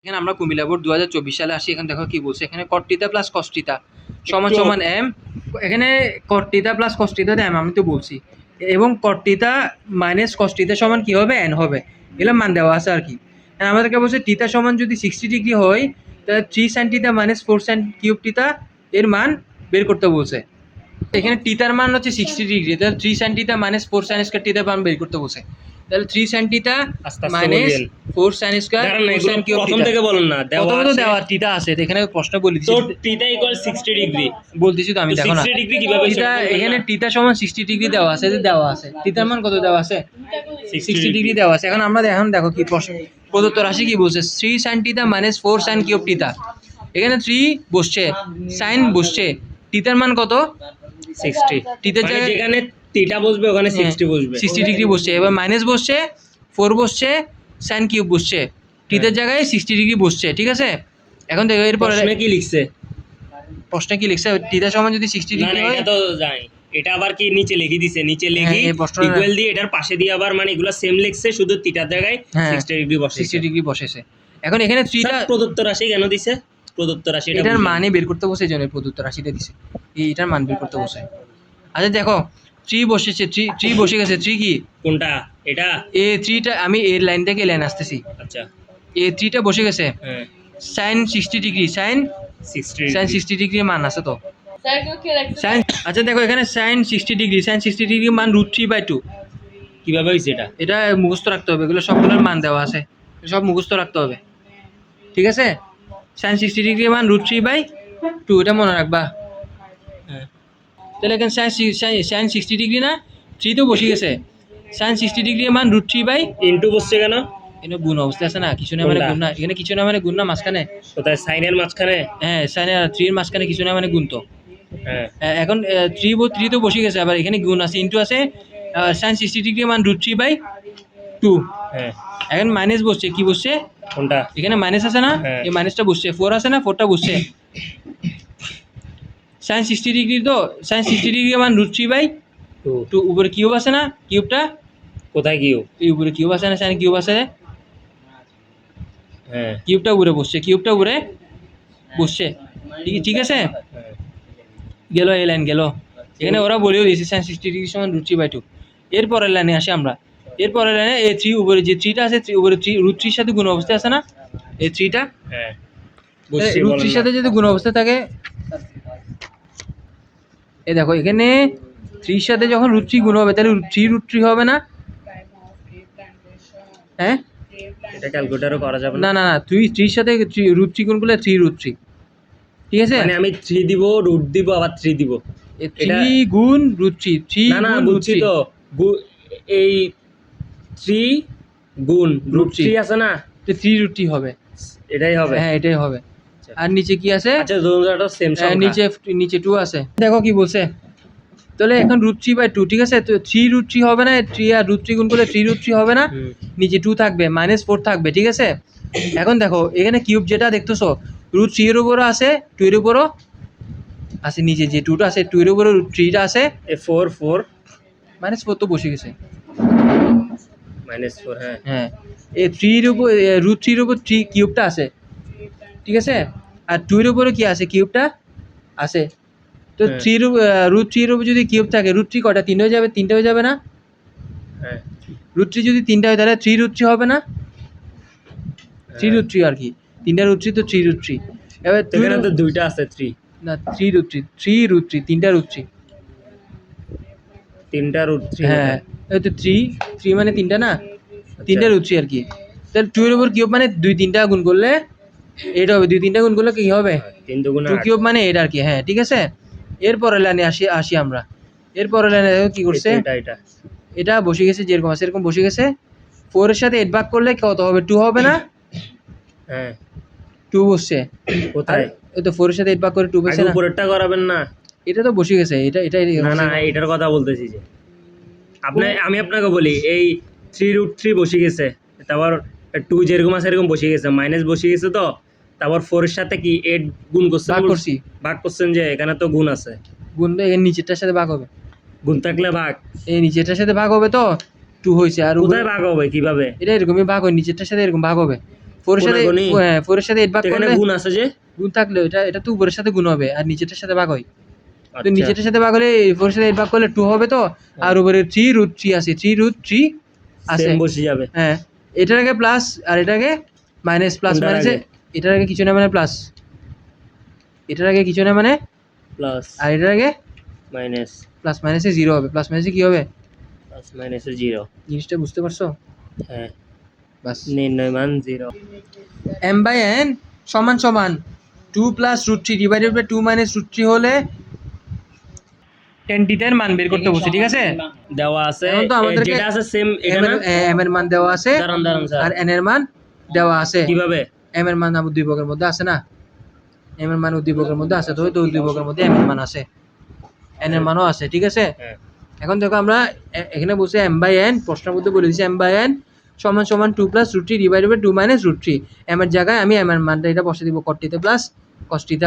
এখানে আমরা কুমিল্লা বোর্ড 2024 সালে আসি। এখানে দেখো কি বলছে, এখানে cot θ প্লাস cos θ সমান সমান m। এখানে cot θ প্লাস cos θ m আমি তো বলছি, এবং cot θ মাইনাস cos θ সমান কি হবে, n হবে। এগুলো মান দেওয়া আছে আর কি। আমাদেরকে বলছে θ সমান যদি 60 ডিগ্রি হয় তাহলে 3 sin θ মাইনাস 4 sin কিউব θ এর মান বের করতে বলছে। এখানে থিটার মান হচ্ছে 60 ডিগ্রি, তাহলে 3 sin θ মাইনাস 4 sin স্কয়ার θ মান বের করতে বলছে। তাহলে 3 sin θ minus 4 sin square sin cube প্রথম θ। থেকে বলুন না, প্রথমে তো দেওয়া θ আছে, এখানে প্রশ্ন বলে দিছি তো θ ইকুয়াল 60 ডিগ্রি বলতেছি তো আমি, দেখো না 60 ডিগ্রি কিভাবে θ এখানে θ সমান 60 ডিগ্রি দেওয়া আছে, দেওয়া আছে θর মান কত দেওয়া আছে, 60 ডিগ্রি দেওয়া আছে। এখন আমরা এখন দেখো কি প্রশ্ন প্রদত্ত রাশি কি বলছে, 3 sin θ মাইনাস 4 sin কিউব θ। এখানে 3 বসছে, sin বসছে, θর মান কত 60। θর মানে যেখানে θ বসবে ওখানে 60 বসবে, 60 ডিগ্রি বসছে। এবার মাইনাস বসছে, 4 বসছে, sin কিউব বসছে, θর জায়গায় 60 ডিগ্রি বসছে, ঠিক আছে। এখন দেখো এরপরে প্রশ্নে কি লিখছে, প্রশ্নে কি লিখছে, θ সমান যদি 60 না ডিগ্রি না হয়, এটা তো জানি, এটা আবার কি নিচে লিখে দিছে, নিচে লিখি এই প্রশ্নটা- ইকুয়াল দিয়ে এটার পাশে দিয়ে আবার মানে এগুলা সেম লিখছে, শুধু θর জায়গায় 60 ডিগ্রি বসে। 60 ডিগ্রি বসেছে। এখন এখানে 3 টা প্রদত্ত রাশি কেন দিছে, প্রদত্ত রাশি এটার মানে বের করতে বসে, এই জন্য প্রদত্ত রাশিটা দিছে, এইটার মান বের করতে বসে। আচ্ছা দেখো 3 বসেছে, 3 বসে গেছে। 3 কি কোনটা এটা, এ 3টা, আমি এর লাইন থেকে লাইন আসতেছি, আচ্ছা এ 3টা বসে গেছে। হ্যাঁ sin 60 ডিগ্রি, sin 60 ডিগ্রি মান আছে তো sin। আচ্ছা দেখো এখানে sin 60 ডিগ্রি, sin 60 ডিগ্রি মান √3/2। কিভাবে হইছে এটা, এটা মুখস্থ রাখতে হবে, এগুলো সবগুলোর মান দেওয়া আছে, সব মুখস্থ রাখতে হবে, ঠিক আছে। sin 60 ডিগ্রি মান √3/2, এটা মনে রাখবা। হ্যাঁ তাহলে এখানে sin 60 ডিগ্রি না, 3 তো বসে গেছে, sin 60 ডিগ্রি মান √3/, ইনটু বসছে কেন, এখানে গুণ অবস্থা আছে না, কিছু না মানে গুণ না, এখানে কিছু না মানে গুণ না, মাঝখানে কোথায় সাইনের মাঝখানে, হ্যাঁ sin 3 এর মাঝখানে কিছু না মানে গুণ তো। হ্যাঁ এখন 3 তো বসে গেছে, আবার এখানে গুণ আছে, ইনটু আছে, sin 60 ডিগ্রি মান √3/2। হ্যাঁ এখন মাইনাস বসছে, কি বসছে কোনটা, এখানে মাইনাস আছে না, হ্যাঁ। এই মাইনাসটা বসছে, 4 আছে না, 4টা বসছে। sin 60 ডিগ্রি তো, sin 60 ডিগ্রি মান √3/2, উপরে কিউব আছে না, কিউবটা কোথায় কিউ, এই উপরে কিউব আছে না, sin কিউব আছে, হ্যাঁ কিউবটা উপরে বসছে, কিউবটা উপরে বসছে, ঠিক আছে। হ্যাঁ। গেল এই লাইন গেল, এখানে ওরা বলেও দিয়েছে sin 60 ডিগ্রি সমান √3/2। এরপরের লাইনে আসি আমরা, এরপরের লাইনে এই 3 উপরে যে 3টা আছে, 3 উপরে 3 √3 সাথে গুণ অবস্থায় আছে না, এই 3টা হ্যাঁ বুঝছি, √3 সাথে যদি গুণ অবস্থায় থাকে, এই দেখো এখানে 3 সাথে যখন √3 গুণ হবে তাহলে 3 হবে না, হ্যাঁ এটা ক্যালকুলেটরও করা যাবে না না না, তুই 3 সাথে √3 গুণ করলে 3√3, ঠিক আছে। মানে আমি 3 দিব, রুট দিব, আবার 3 দিব, 3 গুণ √3, 3 না না গুণ বুঝছি √3, তো, এই 3 গুণ √3 আছে না, তো 3√3 হবে, এটাই হবে, হ্যাঁ এটাই হবে। আর নিচে কি আছে, আচ্ছা দুটোটা সেম সংখ্যা, নিচে নিচে 2 আছে, দেখো কি বলছে। তাহলে এখন √3/2, ঠিক আছে, তো 3√3 হবে না, 3 আর √3 গুণ করলে 3√3 হবে না, নিচে 2 থাকবে, -4 থাকবে, ঠিক আছে। এখন দেখো এখানে কিউব যেটা দেখতেছো, √3 এর উপরও আছে, 2 এর উপরও আছে, নিচে যে 2টা আছে 2 এর উপরে √3টা আছে, এ 4 4 -4 তো বসে গেছে, -4, হ্যাঁ হ্যাঁ এই 3 এর উপর √3 এর উপর 3 কিউবটা আছে, ঠিক আছে। আর 2 এর উপরে কি আছে, কিউবটা আছে। তো 3 √3 এর উপর যদি কিউব থাকে, √3 কটা, 3 হয়ে যাবে, 3টা হয়ে যাবে না, হ্যাঁ √3 যদি 3টা হয় তাহলে 3√3 হবে না, 3√3 আর কি, 3টা √3 তো 3√3। এবার এখানে তো দুইটা আছে 3, না 3√3 তিনটা √3, তিনটা √3, হ্যাঁ এই তো 3 মানে 3টা না, 3টা √3 আর কি। তাহলে 2 এর উপর কিউব মানে 2-3টা গুণ করলে 8 হবে, 2-3টা গুণ করলে কি হবে, 3 দুগুণ 2 কিউব মানে 8 আর কি, হ্যাঁ ঠিক আছে। এরপরের লাইনে আসি আমরা, এরপরের লাইনে দেখো কি করছে, এটা এটা বসে গেছে, যেরকম আছে এরকম বসে গেছে। 4 এর সাথে 8 ভাগ করলে কত হবে, 2 হবে না, হ্যাঁ 2 বসছে কোথায়, এই তো 4 এর সাথে 8 ভাগ করে 2 বসে আগে না, উপরেরটা করাবেন না, এটা তো বসে গেছে, এটা না না এটার কথা বলতেছি যে আমি আপনাকে বলি, এই 3√3 বসে গেছে, তারপর 2 যেরকম আছে এরকম বসে গেছে, মাইনাস বসে গেছে, তো তারপর 4 এর সাথে কি 8 গুণ করছেন, ভাগ করছি, ভাগ করছেন, যে এখানে তো গুণ আছে, গুণ তো এর নিচেরটার সাথে ভাগ হবে, গুণ থাকলে ভাগ, এই নিচেরটার সাথে ভাগ হবে, তো 2 হয়েছে, আর কোথায় ভাগ হবে কিভাবে, এটা এরকমই ভাগ হয়, নিচেরটার সাথে এরকম ভাগ হবে। 4 এর সাথে কোনাকুনি? 4 এর সাথে 8 ভাগ তো এখানে করলে গুণ আছে যে গুণ থাকলে এটা তো উপরের সাথে গুণ হবে আর নিচেরটার সাথে ভাগ হয়। তো আচ্ছা নিচেরটার সাথে ভাগ হলে 4 এর সাথে 8 ভাগ করলে 2 হবে তো, আর উপরে 3√3 আছে, 3√3 আছে। সেম বসে যাবে। হ্যাঁ, এটার আগে প্লাস আর এটার আগে মাইনাস, প্লাস কোনটার মাইনাসে আগে? এটার আগে কিছু না মানে প্লাস, এটার আগে কিছু না মানে, প্লাস আর এটার আগে মাইনাস, প্লাস মাইনাসে 0 হবে, প্লাস মাইনাসে কি হবে প্লাস মাইনাসে 0। জিনিসটা বুঝতে পারছো? হ্যাঁ, বাস। নির্ণয় মান 0। m/n সমান সমান 2 প্লাস √3 ডিভাইডেড বাই 2 মাইনাস √3 হলে 10 এর মান বের করতে বলছি, ঠিক আছে? দেওয়া আছে এখন তো আমাদেরকে যেটা আছে সেম এটা না। m এর মান দেওয়া আছে দাঁড়ান দাঁড়ান স্যার, আর n এর মান দেওয়া আছে। কিভাবে? m এর মান উদ্দীপকের মধ্যে আছে না, m এর মান উদ্দীপকের মধ্যে আছে, তো উদ্দীপকের মধ্যে m এর মান আছে, n এর মানও আছে, ঠিক আছে? হ্যাঁ, এখন দেখো আমরা এখানে বসে m/n প্রশ্নের মধ্যে বলে দিয়েছি m/n সমান সমান 2 plus √3 divided by 2 minus √3। m এর জায়গায় আমি m এর মানটা এটা বসে দিব cot θ প্লাস cos θ,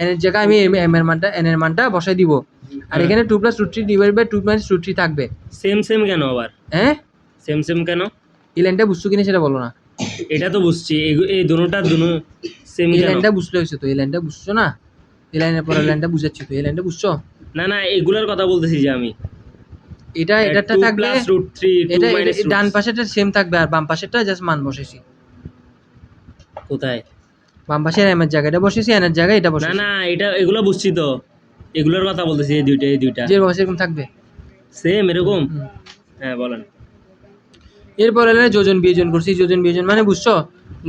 n এর জায়গায় আমি m এর মানটা n এর মানটা বসাই দিব, আর এখানে 2 প্লাস √3 ডিভাইডেড বাই 2 মাইনাস √3 থাকবে। সেম সেম কেন আবার? হ্যাঁ, সেম সেম কেন? এই লাইনটা বুঝছো কিনা সেটা বলো না। এটা তো বুঝছি, এই দুটোটা সেম এই কেন? লাইনটা বুঝতে হয়েছে তো, এই লাইনটা বুঝছো না, এই লাইনের পরের লাইনটা বুঝাচ্ছি তো, এই লাইনটা বুঝছো? না না, এগুলোর কথা বলতেছি যে আমি এটারটা 2 থাকবে, প্লাস √3 এটা 2 মাইনাস ডান পাশেরটা সেম থাকবে আর বাম পাশেরটা জাস্ট মান বসেছি। কোথায়? বাম পাশের m এর জায়গায় এটা বসেছি, n এর জায়গায় এটা না বসেছি। না, এটা এগুলো বুঝছি তো, এগুলোর কথা বলতেছি, এই দুইটা যে বসে এরকম থাকবে। সেম এরকম। হুম। হ্যাঁ বলেন। এরপর এলে যোজন বিয়োজন করছি, যোজন বিয়োজন মানে বুঝছো,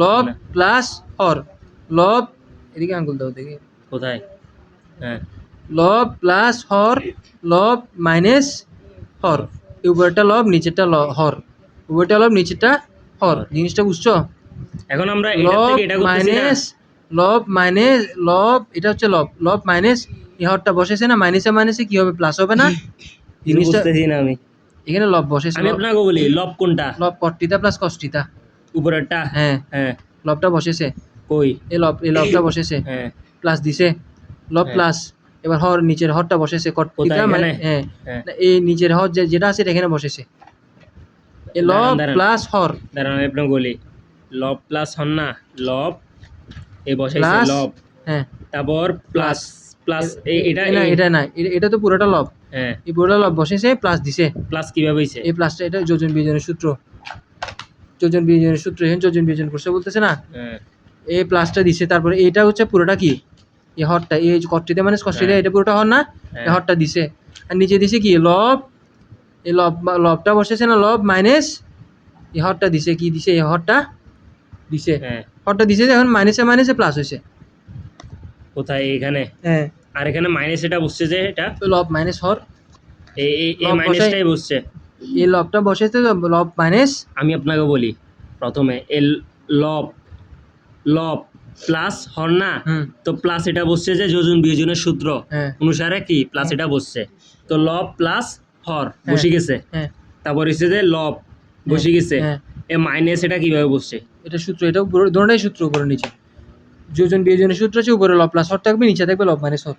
লব না। প্লাস হর, লব এদিকে আঙ্গুল দাও দেখি, কোথায়? হ্যাঁ, লব প্লাস হর, লব মাইনাস হর, উপরেরটা লব নিচেরটা হর, উপরেরটা লব নিচেরটা হর, জিনিসটা বুঝছো? এখন আমরা এটা লব থেকে এটা করতেছি না। মাইনাস লব মাইনাস লব, এটা হচ্ছে লব, লব মাইনাস এই হরটা বসেছে না, মাইনাসে মাইনাসে কি হবে প্লাস হবে না, জিনিসটা বুঝতেছি না আমি। এখানে লব বসেছে, আমি আপনাকে বলি লব কোনটা? লব cot θ প্লাস cos θ। উপরেরটা? হ্যাঁ, হ্যাঁ, লবটা বসেছে, কই? এই লবটা বসেছে, হ্যাঁ, প্লাস দিছে, লব হ্যাঁ। প্লাস এবার হর নিচের হরটা বসেছে cot θ কোথায় মানে, এখানে? হ্যাঁ হ্যাঁ, না, এই নিচের হর যেটা আছে এটা এখানে বসেছে, এই লব দাঁড়ান, দাঁড়ান। প্লাস হর দাঁড়ান আমি আপনাকে বলি, লব প্লাস হন না, লব এই বসাইছে প্লাস, লব, হ্যাঁ তারপর প্লাস প্লাস এটা না এটা না, এটা তো পুরোটা লব, হ্যাঁ, এই পুরোটা লব বসেছে প্লাস দিছে, প্লাস কিভাবে হইছে? এই প্লাসটা এটা যোজন বিয়োজনের সূত্র, যোজন বিয়োজনের সূত্র, এখানে যোজন বিয়োজন করছে বলতেছে না, হ্যাঁ, এই প্লাসটা দিছে, তারপরে এটা হচ্ছে পুরোটা কি, এই হরটা, এই cot θ মানে cos θ, হ্যাঁ। এটা পুরোটা হর না, হ্যাঁ। এই হরটা দিছে, আর নিচে দিছে কি লব, এই লবটা বসেছে না, লব মাইনাস এই হরটা দিছে, কি দিছে এই হরটা দিছে, হ্যাঁ, হরটা দিছে, এখন মাইনাসে মাইনাসে প্লাস হয়েছে, কোথায়? এখানে। হ্যাঁ আর এখানে মাইনাস এটা বসছে যে এটা লব মাইনাস হর, এই লব মাইনাসটাই বসছে। এই লবটা বসেছে তো লব মাইনাস, আমি আপনাকে বলি প্রথমে এই লব লব প্লাস হর না, হুম তো প্লাস এটা বসছে যে যোজন বিয়োজনের সূত্র হ্যাঁ অনুসারে কি প্লাস এটা বসছে, তো লব প্লাস হর বসে গেছে, হ্যাঁ তারপর হচ্ছে যে লব বসে গেছে, হ্যাঁ, এ মাইনাস এটা কিভাবে বসছে? এটা সূত্র, এটা দুটোটাই সূত্র, উপরে নিচে যোজন বিয়োজনের সূত্র হচ্ছে উপরে লব প্লাস হর থাকবে, নিচে থাকবে লব মাইনাস হর,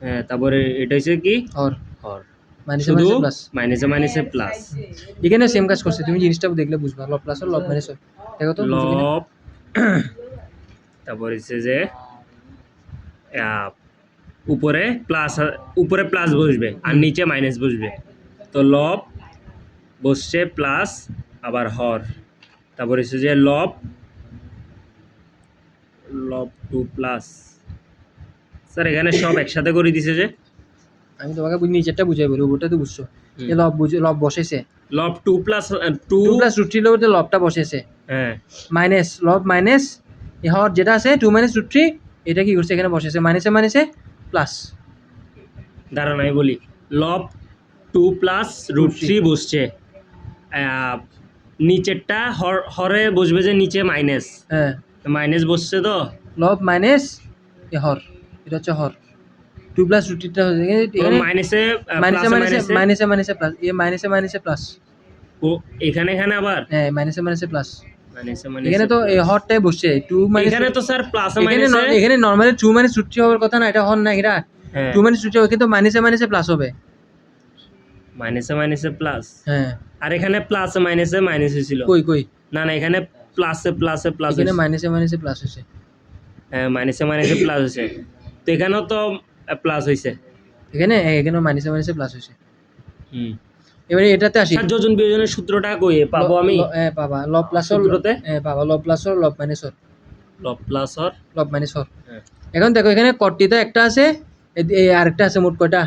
হ্যাঁ, তারপরে এটা হচ্ছে কি হর হর, মাইনাসে শুধু মাইনাসে প্লাস, মাইনাসে মাইনাসে প্লাস। এখানে সেম কাজ করছে, তুমি জিনিসটা দেখলে বুঝবা, লব প্লাস হর লব মাইনাস হর, দেখো তো বুঝো কিনা? লব তারপর হচ্ছে যে উপরে প্লাস বসবে আর নিচে মাইনাস বসবে, তো লব বসছে প্লাস আবার হর, তারপর হচ্ছে যে লব 2 প্লাস, স্যার এখানে সব একসাথে করে দিছে যে, আমি তোমাকে নিচেরটা বুঝাই বলি, উপরটা তো বুঝছো, হুম। এই লব বসেছে, লব 2 প্লাস 2 2 প্লাস √3 এর লবটা বসেছে, হ্যাঁ, মাইনাস লব মাইনাস এই হর যেটা আছে 2 মাইনাস √3, এটা কি করছে এখানে বসেছে, মাইনাসে মাইনাসে প্লাস, দাঁড়ান আমি বলি, লব 2 প্লাস √3 বসছে, নিচেরটা হরে বসবে যে নিচে মাইনাস, হ্যাঁ মাইনাস বসছে তো, লব মাইনাস এই হর, এটা হচ্ছে হর, 2 প্লাস √3টা হচ্ছে এখানে মাইনাসে মাইনাসে মাইনাসে মাইনাসে মাইনাসে মাইনাসে প্লাস, এই মাইনাসে মাইনাসে প্লাস, ও এখানে আবার হ্যাঁ মাইনাসে মাইনাসে প্লাস, মাইনাসে এখানে তো এই হরটাই বসছে 2 মাইনাস, এখানে তো স্যার প্লাস এখানে মাইনাসে, এখানে নরমালি 2 মাইনাস √3 হওয়ার কথা না, এটা হর না, এটা হ্যাঁ 2 মাইনাস √3 হবে, কিন্তু মাইনাসে মাইনাসে প্লাস হবে, মাইনাসে প্লাস, হ্যাঁ আর এখানে প্লাস মাইনাসে মাইনাস হয়েছিল, কই না না, এখানে প্লাসে প্লাসে প্লাস, এখানে মাইনাসে মাইনাসে প্লাস হয়েছে। হ্যাঁ মাইনাসে মাইনাসে প্লাস হয়েছে, তো এখানেও তো প্লাস হয়েছে। এখানে মাইনাসে মাইনাসে প্লাস হয়েছে। হুম, এবারে এটাতে আসি। সাত যোজন বিয়োজনের সূত্রটা কই পাবো আমি? হ্যাঁ পাবা, লব প্লাস হর, সূত্রতে হ্যাঁ পাবা লব প্লাস হর লব মাইনাস হর, লব প্লাস হর, লব মাইনাস হর। হ্যাঁ এখন দেখো এখানে কটিতে একটা আছে, এই আরেকটা আছে, মোট কয়টা?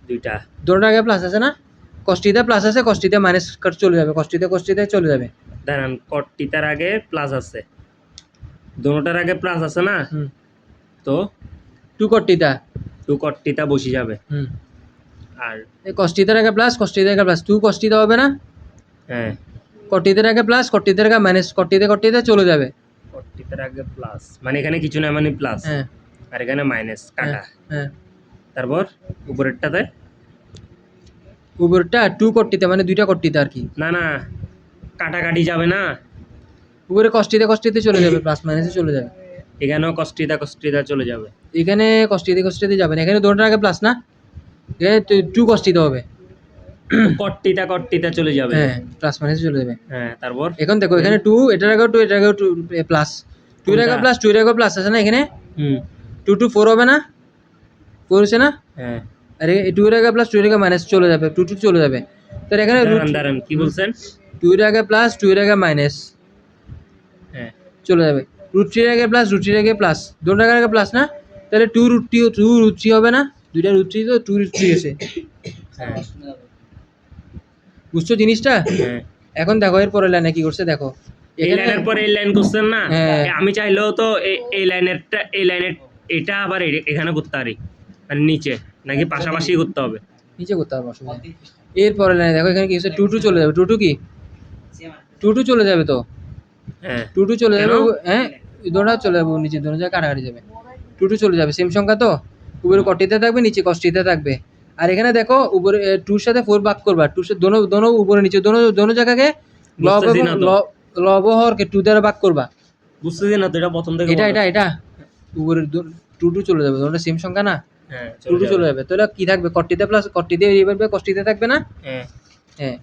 দুইটা। দুটোর আগে প্লাস আছে না, কষ্টিতে প্লাস আছে, কষ্টিতে মাইনাস চলে যাবে, কষ্টিতে চলে যাবে। দাঁড়ান, কটটিতার আগে প্লাস আছে, দোনোটার আগে প্লাস আছে না, হুম, তো টু কটিতা। টু কটটিতা বসে যাবে। হুম, আর এই কষ্টিতের আগে প্লাস, কষ্টিতের আগে প্লাস, টু কষ্টিতে হবে না, হ্যাঁ, কটিতের আগে প্লাস, কটিতের আগে মাইনাস, কটিতে চলে যাবে। কটটিতার আগে প্লাস মানে এখানে কিছু না, মানে প্লাস, হ্যাঁ আর এখানে মাইনাস কাটা। হ্যাঁ, তারপর উপরেরটাতে উপরটা টু কটিতে মানে দুইটা কটিতে আর কি, না না, কাটাকাটি যাবে না, উপরে কষ্টিতে চলে যাবে, প্লাস মাইনাসে চলে যাবে। এখানেও কষ্টিতা চলে যাবে। এখানে কষ্টিতে যাবে না, এখানে দুটোর আগে প্লাস না, এখানে টু কষ্টিতে হবে। কটটিতা চলে যাবে। হ্যাঁ, প্লাস মাইনাসে চলে যাবে। হ্যাঁ, তারপর এখন দেখো এখানে টু, এটার আগেও টু, এটার আগেও টু, প্লাস, টু এর আগে প্লাস, টু এর আগেও প্লাস আছে না, এখানে হুম, টু টু ফোর হবে না, ফোর হচ্ছে না, হ্যাঁ, আর টু এর আগে প্লাস, টু এর আগে মাইনাস চলে যাবে, টু টু চলে যাবে। তো এখানে দাঁড়ান কি বলছেন? টু এর আগে প্লাস, টু এর আগে মাইনাস হ্যাঁ, চলে যাবে, রুট থ্রির আগে প্লাস, রুট থ্রির আগে প্লাস, দুটোর আগে প্লাস না, তাহলে টু রুট থ্রি হবে না, দুইটা রুট থ্রি, তো টু রুট থ্রি আছে। হ্যাঁ, বুঝছো জিনিসটা? হ্যাঁ। এখন দেখো এর পরের লাইনে কি করছে, দেখো এই এখানে লাইনের পরে এই লাইন করছেন না, হ্যাঁ। আমি চাইলেও তো এই লাইনের এটা আবার এখানে করতে পারি, মানে নিচে, নাকি পাশাপাশি করতে হবে? নিচে করতে হবে, অসুবিধা নেই। এর পরের লাইনে দেখো এখানে কি হচ্ছে, টু টু চলে যাবে, টু টু কি, টু টু চলে যাবে, তো হ্যাঁ, টু টু চলে যাবে, কেন? হ্যাঁ দোনো চলে যাবে, নিচে দোনো জায়গায় কাটাকাটি যাবে, টু টু চলে যাবে, সেম সংখ্যা তো, উপরে কটিতে থাকবে, নিচে কষ্টিতে থাকবে। আর এখানে দেখো উপরে টুর সাথে ফোর ভাগ করবা, টুর সাথে দোনো উপরে নিচে দোনো জায়গাকে লব বুঝতেছি এবং না তো। লব হরকে টু দ্বারা ভাগ করবা। বুঝতেছি না তো, এটা প্রথম থেকে এটা বলো। এটা এটা উপরে টু টু চলে যাবে, দোনোটা সেম সংখ্যা না, হ্যাঁ, টু টু চলে যাবে, তাহলে কি থাকবে, কটিতে প্লাস কটিতে এবার কষ্টিতে থাকবে না, হ্যাঁ, হ্যাঁ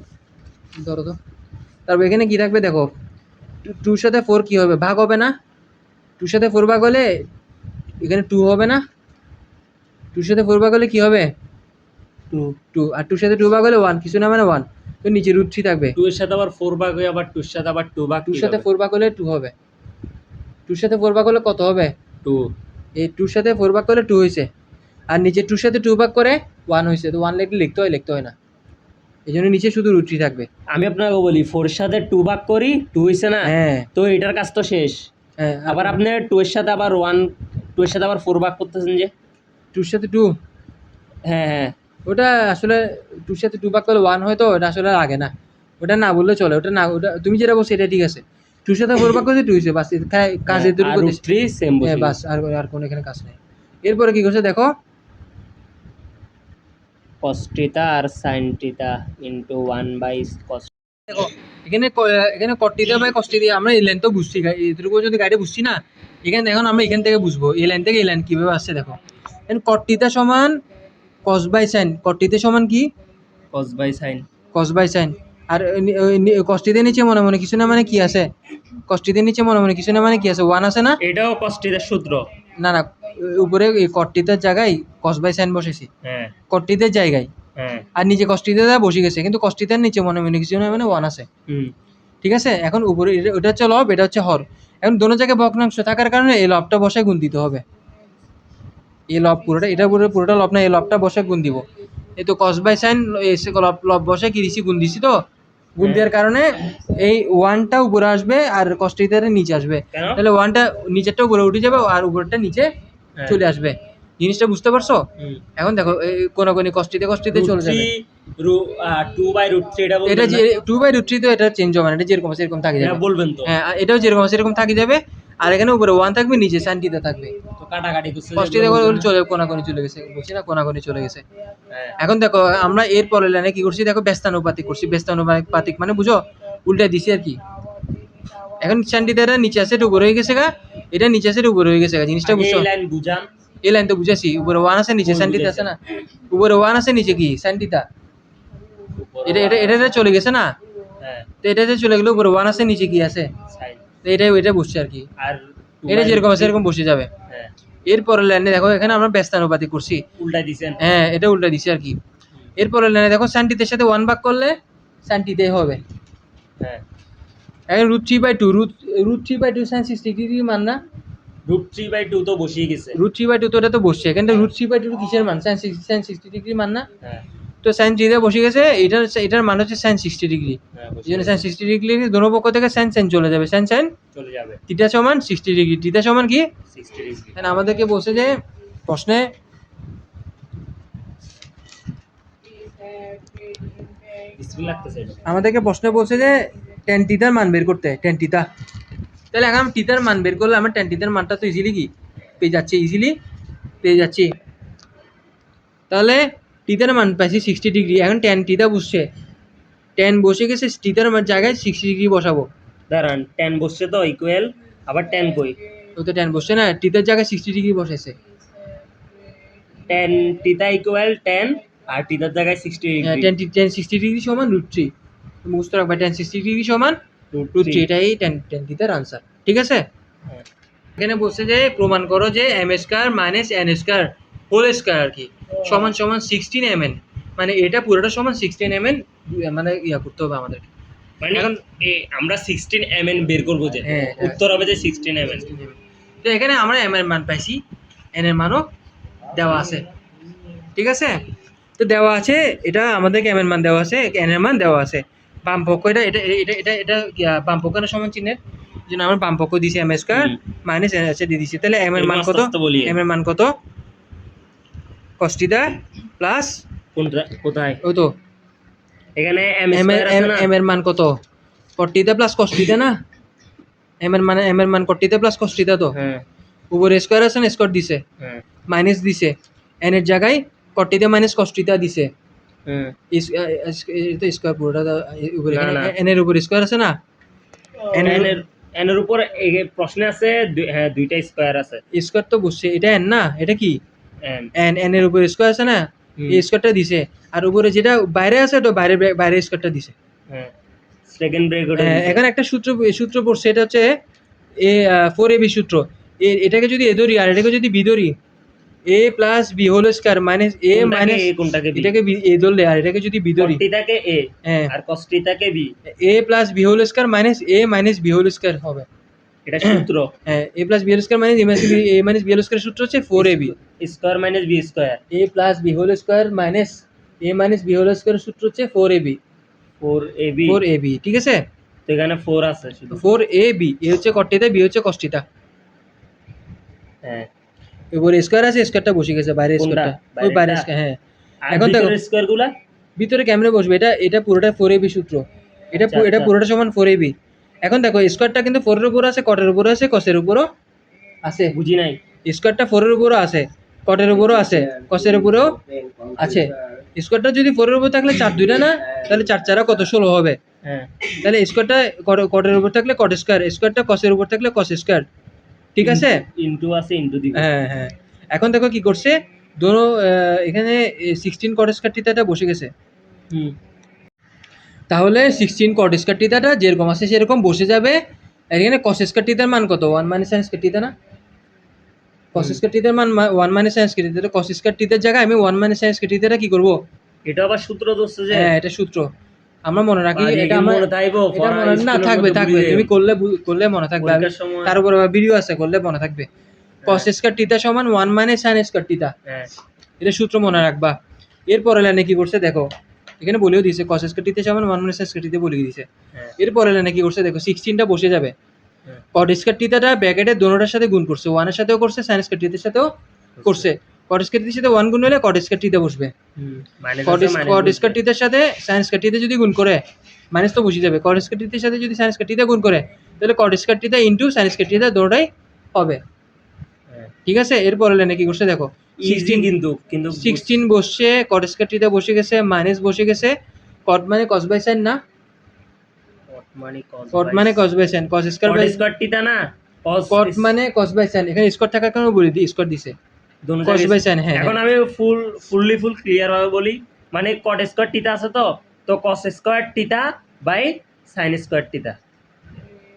ধরো তো। তারপর এখানে কি থাকবে দেখো, টুর সাথে ফোর কি হবে, ভাগ হবে না, টুর সাথে ফোর ভাগ হলে এখানে টু হবে না, টুর সাথে ফোর ভাগ হলে কি হবে, টু টু, আর টুর সাথে টু ভাগ হলে ওয়ান, কিছু না মানে ওয়ান, তো নিচে রুট থ্রি থাকবে। 2 এর সাথে আবার 4 ভাগ হয়ে আবার 2 এর সাথে আবার 2 ভাগ, টুর সাথে ফোর ভাগ হলে টু হবে, টুর সাথে ফোর ভাগ হলে কত হবে, 2। এই টুর সাথে ফোর ভাগ করলে টু হয়েছে, আর নিচে টুর সাথে টু ভাগ করে ওয়ান হয়েছে, তো ওয়ান লিখতে হয় না, এই জন্য নিচে শুধু রুট থ্রি থাকবে। আমি আপনাকে বলি 4 এর সাথে 2 ভাগ করি, 2 হইছে না, হ্যাঁ তো এটার কাজ তো শেষ। হ্যাঁ, আবার আপনি 2 এর সাথে আবার 2 এর সাথে আবার 4 ভাগ করতেছেন যে। টুর সাথে টু, হ্যাঁ, হ্যাঁ, ওটা আসলে টুর সাথে টু ভাগ করলে ওয়ান হয়, তো ওটা আসলে লাগে না, ওটা না বললে চলে, ওটা না, ওটা তুমি যেটা বলছো এটা ঠিক আছে, টুর সাথে ফোর ভাগ করছে টু হয়েছে, বাস কাজ হ্যাঁ, এতটুকু আর করতেছে। √3 সেম বসে হ্যাঁ বাস, আর কোনো এখানে কাজ নেই। এরপরে কি করছে দেখো, cos θ আর sin θ ইনটু 1/cos। দেখো এখানে কট্টিতে বাই কষ্টি দিয়ে আমরা এই লাইন তো বুঝছি, এটুকু যদি গাইডে বুঝছি না, এখানে এখন আমরা এখান থেকে বুঝবো এই লাইন থেকে এই লাইন কিভাবে আসছে। দেখো এখন কট্টিতে সমান কস বাই সাইন, কট্টিতে সমান কি, cos by sin। Cos by sine, আর কষ্টিতে নিচে মনে মনে কিছু না মানে কি আছে, কষ্টিতে নিচে মনে মনে কিছু না মানে কি আছে, ওয়ান আছে না, এটাও cos θ এর সূত্র। না না, উপরে এই কট্টিতের জায়গায় কস বাই সাইন বসেছি, হ্যাঁ, কট্টিতের জায়গায়, হ্যাঁ, আর নিচে কষ্টিতে বসে গেছে, কিন্তু কষ্টিতের নিচে মনে মনে কিছু না মানে ওয়ান আছে, হুম, ঠিক আছে। এখন উপরে ওটা হচ্ছে লব, এটা হচ্ছে হর, এখন দোনো জায়গায় ভগ্নাংশ থাকার কারণে এই লবটা বসে গুণ দিতে হবে, এই লব পুরোটা, এটা পুরোটা লব না, এই লবটা বসে গুণ দিব, এই তো কস বাই সাইন এসে লব বসে কি দিছি, গুণ দিছি, তো গুণ দেওয়ার কারণে এই ওয়ানটা উপরে আসবে আর কষ্টিটার নিচে আসবে, কেন? তাহলে ওয়ানটা নিচেরটা উপরে উঠে যাবে আর উপরটা নিচে হ্যাঁ। চলে আসবে, জিনিসটা বুঝতে পারছো? হুম। এখন দেখো কোনাকুনি কষ্টিতে চলে যাবে, 2/√3 এটা বলবেন এটা না? যে 2/√3, তো এটা চেঞ্জ হবে না, এটা যেরকম আছে এরকম থাকে এটা যাবে, বলবেন তো। হ্যাঁ এটাও যেরকম আছে এরকম থাকে যাবে, আর এখানে উপরে ওয়ান থাকবে, নিচে সাইনটিতে থাকবে, তো কাটাকাটি করছে যে কষ্টিতে বলবেন না? চলে কোনাকুনি চলে গেছে, বলছি না কোনাকুনি চলে গেছে। হ্যাঁ, এখন দেখো আমরা এর পরের লাইনে কি করছি, দেখো ব্যস্তানুপাতিক করছি, ব্যস্তানুপাতিক মানে বুঝো উল্টা দিছি আর কি। এখন সাইনটিতে নিচে আছে, এটা উপরে হয়ে গেছে গা, এটা নিচে আছে, এটা উপরে হয়ে গেছে গা, জিনিসটা আগে বুঝছো? এই লাইন বুঝান। এই লাইন তো বুঝাছি, উপরে ওয়ান আছে, নিচে কোন সাইনটিতে বুঝাইছে? আছে না, উপরে ওয়ান আছে, নিচে কি সাইনটিটা, এটা চলে গেছে না, হ্যাঁ তো এটা যে চলে গেলে উপরে 1 আছে, নিচে কি আছে, সাইন। তো এটা বসছে আর কি, আর এটা যেরকম আছে এরকম বসে যাবে। হ্যাঁ এরপরের লাইনে দেখো এখানে আমরা ব্যস্তানুপাতিক করছি, উল্টা দিছেন। হ্যাঁ এটা উল্টা দিছি আর কি। এরপরের লাইনে দেখো সাইন টিটার সাথে 1 ভাগ করলে সাইন টিটাই হবে। হ্যাঁ এখন √3/2 √3/2 সাইন 60 ডিগ্রি মান না, √3/2 তো বসিয়ে গেছে। √3/2 তো এটা তো বসছে, এখানে √3/2 কিসের মান, সাইন 60 ডিগ্রি মান না, হ্যাঁ তো সাইন থিটা বসে গেছে, এটার মান হচ্ছে সাইন 60 ডিগ্রি। হ্যাঁ এই জন্য সাইন 60 ডিগ্রি দোনো পক্ষ থেকে সাইন চলে যাবে, সাইন চলে যাবে থিটা সমান 60 ডিগ্রি, থিটা সমান কি 60 ডিগ্রি। এখন আমাদেরকে বলছে যে প্রশ্নে স্পিন লাগতেছে এটা। আমাদেরকে প্রশ্নে বলছে যে টেন টিটার মান বের করতে, টেন টিটা। তাহলে এখন আমি টিটার মান বের করলে আমার টেন টিটার মানটা তো ইজিলি পেয়ে যাচ্ছি। তাহলে টিটার মান পাইছি 60 ডিগ্রি, এখন টেন টিটা বসছে, টেন বসে গেছে, টিটার জায়গায় 60 ডিগ্রি বসাবো। দাঁড়ান, 10 বসছে তো ইকুয়াল, আবার 10 কই? ও তো টেন বসছে না, টিটার জায়গায় 60 ডিগ্রি বসাইছে। 10 টিটা ইকুয়াল 10 আর টিটার জায়গায় 60 ডিগ্রি। টেন 60 ডিগ্রি সমান √3, মুখস্থ রাখবা, টেন 60 ডিগ্রি সমান √3, এটাই টেন টিটার আনসার। ঠিক আছে, হ্যাঁ এখানে বলছে যে প্রমাণ করো যে m² - n² হোল স্কয়ার আর কি সমান সমান 16 mn, মানে এটা পুরোটা সমান 16 mn, মানে ইয়া করতে হবে আমাদের। মানে এখন আমরা 16 mn বের করব যে হ্যাঁ, উত্তর হবে যে 16 mn। তো এখানে আমরা m এর মান পাইছি, n এর মানও দেওয়া আছে। ঠিক আছে, তো দেওয়া আছে, এটা আমাদেরকে m এর মান দেওয়া আছে, n এর মান দেওয়া আছে। বাম পক্ষ এটা এটা এটা এটা এটা বাম পক্ষ না সমান চিহ্নের জন্য আমরা বাম পক্ষ দিছি m² - n আছে দিয়ে দিছি। তাহলে m এর মান কত, m এর মান কত, cos θ প্লাস কোনটা কোথায়? ওই তো এখানে m m স্কয়ার আছে না? এর মান কত, cot θ প্লাস cos θ না, m এর মান cot θ প্লাস cos θ, তো হ্যাঁ উপরে স্কয়ার আছে না, স্কয়ার দিছে, হ্যাঁ মাইনাস দিছে, n এর জায়গায় cot θ মাইনাস cos θ দিছে, হ্যাঁ তো স্কয়ার পুরোটা উপরে, না, এখানে না। n এর উপর স্কয়ার আছে না, n এর উপর এই প্রশ্নে আছে হ্যাঁ দুইটা স্কয়ার আছে। স্কয়ার তো বসছে, এটা n না, এটা কি n n এর উপর স্কয়ার আছে না, এই স্কয়ারটা দিছে, আর উপরে যেটা বাইরে আছে তো বাইরে স্কয়ারটা দিছে। হ্যাঁ সেকেন্ড ব্র্যাকেট। এখন একটা সূত্র পড়ছে, এটা হচ্ছে এ 4ab সূত্র, এটাকে যদি এ ধরি আর এটাকে যদি বি ধরি, a plus b whole square minus a minus, কোনটাকে বি? এটাকে এ ধরলে আর এটাকে যদি বি ধরি, cos θ-কে a হ্যাঁ, আর cos θ-কে b, a plus b whole square minus a minus b whole square হবে। এটা সূত্র। হ্যাঁ, a plus b whole square minus a minus b whole square সূত্র হচ্ছে 4ab, square minus b square, a plus b whole square minus a minus b whole square সূত্র হচ্ছে 4ab। 4ab ঠিক আছে, তো এখানে 4 আছে শুধু। 4ab, a হচ্ছে cot θ, b হচ্ছে cos θ, হ্যাঁ এবার স্কয়ার আছে, স্কয়ারটা বসে গেছে বাইরে, স্কয়ারটা ওই বাইরে হ্যাঁ। আর এখন দেখো ভিতরের স্কয়ারগুলা ভিতরে কেমনে বসবে, এটা পুরোটা 4ab সূত্র, এটা আচ্ছা, এটা আচ্ছা। পুরোটা সমান 4ab। এখন দেখো স্কয়ারটা কিন্তু 4 এর উপর আছে, কটের উপর আছে, cos এর উপরও আছে, বুঝি নাই। স্কয়ারটা 4 এর উপরও আছে, কটের উপরও আছে, cos এর উপরও আছে। স্কয়ারটা যদি 4 এর উপর থাকলে 4 দুইটা না, তাহলে 4 4 কত 16 হবে। হ্যাঁ তাহলে স্কয়ারটা কটের উপর থাকলে cot স্কয়ার, স্কয়ারটা cos এর উপর থাকলে cos স্কয়ার। ঠিক আছে, ইনটু আছে, ইনটু দিব। হ্যাঁ হ্যাঁ। এখন দেখো কি করছে, দোনো এখানে 16 cot স্কয়ার থিটাটা বসে গেছে, হুম তাহলে 16 cot স্কয়ার থিটাটা যেরকম আছে সেরকম বসে যাবে। আর এখানে cos স্কয়ার থিটার মান কত, 1 - sin স্কয়ার থিটা না, cos স্কয়ার থিটার মান 1 - sin square theta, cos square থিটার জায়গায় আমি 1 - sin স্কয়ার থিটাটা কি করব, এটা আবার সূত্র ধরছে যে হ্যাঁ এটা সূত্র আমরা মনে রাখি, আর এটা এগুলো আমার মনে থাকবো, এটা পড়া মনে না স্কুলের থাকবে মধ্যে থাকবে, ভুলে তুমি করলে মনে থাকবে, পরীক্ষার সময়। তার উপর আবার ভিডিও আছে, করলে মনে থাকবে। cos স্কয়ার থিটা সমান 1 - sin স্কয়ার থিটা, হ্যাঁ এটা সূত্র মনে রাখবা। এরপরে লাইনে কি করছে দেখো, এখানে বলেও দিয়েছে cos স্কয়ার থিটা সমান 1 - sin স্কয়ার থিটা বলে দিয়েছে। হ্যাঁ এরপরে লাইনে কি করছে দেখো, 16টা বসে যাবে, হ্যাঁ। cot স্কয়ার থিটাটা ব্র্যাকেটের দোনোটার সাথে গুণ করছে, 1 এর সাথেও করছে, sin স্কয়ার থিটার সাথেও করছে, cot স্কয়ার থিটার সাথে 1 গুণ হলে cot স্কয়ার থিটা বসবে, মাইনাস cot আছে, মাইনাস cot স্কয়ার থিটার সাথে sin স্কয়ার থিটা যদি গুণ করে, মাইনাস তো বসে যাবে, cot স্কয়ার থিটার সাথে যদি sin স্কয়ার থিটা গুণ করে, তাহলে cot square theta into sin square theta দোনোটাই হবে। ঠিক আছে, এরপরে লাইনে কি করছে দেখো, 16 কিন্তু 16 বসছে, cot স্কয়ার থিটা বসে গেছে, মাইনাস বসে গেছে, cot মানে cos বাই sin না, cot মানে cos by sin, cos square by square theta না, cot মানে cos বাই sin, এখানে স্কয়ার থাকার কারণে বলে দিই, স্কয়ার দিছে, দোনো cos জায়গায়। বাই sin, হ্যাঁ এখন আমি ফুল ক্লিয়ার ভাবে বলি, মানে cot স্কয়ার থিটা আছে তো cos square theta by sine square theta,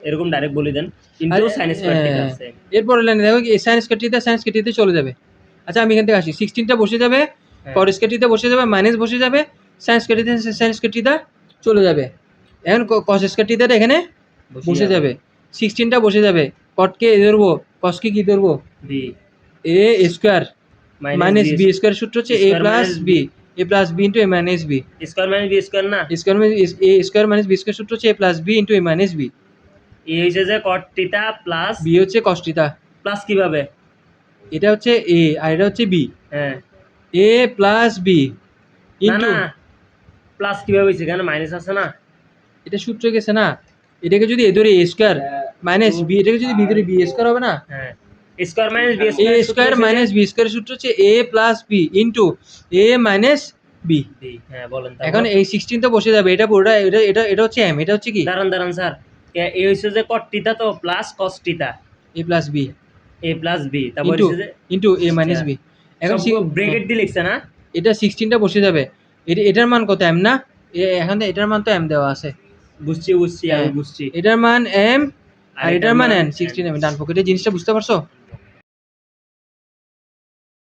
এরকম ডাইরেক্ট বলে দেন, ইনটু সাইন স্কোয়ার থিটা আছে। এরপর লাইনে দেখো সাইন স্কয়ার থিটা চলে যাবে। আচ্ছা আমি এখান থেকে আসি, 16টা বসে যাবে, হ্যাঁ। কট স্কয়ার থিটা বসে যাবে, মাইনাস বসে যাবে, সাইন স্কয়ার থিটা চলে যাবে। এখন কস স্কয়ার থিটাটা এখানে বসে যাবে, 16টা বসে যাবে, কটকে ধরবো, কসকে কি ধরবো, B A square minus B square, সূত্র হচ্ছে A plus B, A plus B into A minus B, square minus B square না, square minus A square minus B square, সূত্র হচ্ছে A plus B into A minus B, A হচ্ছে যে কট theta plus B হচ্ছে cos theta, plus কিভাবে, এটা হচ্ছে এ আর এটা হচ্ছে বি, হ্যাঁ এ প্লাস বি না ইন্টু, না প্লাস কিভাবে হয়েছে, এখানে মাইনাস আছে না, এটা সূত্র গেছে না, এটাকে যদি এ ধরে এ স্কয়ার মাইনাস বি, এটাকে যদি বি ধরে বি স্কয়ার হবে না, হ্যাঁ square minus B A square minus B square, সূত্র হচ্ছে A plus B into A minus B. হ্যাঁ বলেন এখন এই 16 তো বসে যাবে, এটা পুরোটা, এটা এটা এটা হচ্ছে এম, এটা হচ্ছে কি দাঁড়ান দাঁড়ান স্যার, এ হচ্ছে যে কট থিটা তো plus cos theta, A plus B A plus B, তারপর ইন্টু হচ্ছে যে ইন্টু এ মাইনাস বি। এখন ব্র্যাকেট দিয়ে লিখছে না, এটা 16টা বসে যাবে, এটার মান কত এম না, এখন তো এটার মান তো এম দেওয়া আছে, বুঝছি আমি হ্যাঁ। বুঝছি, এটার মান এম আর আর এটার মান এন, N। 16 এম, ডান পকেটে জিনিসটা বুঝতে পারছো?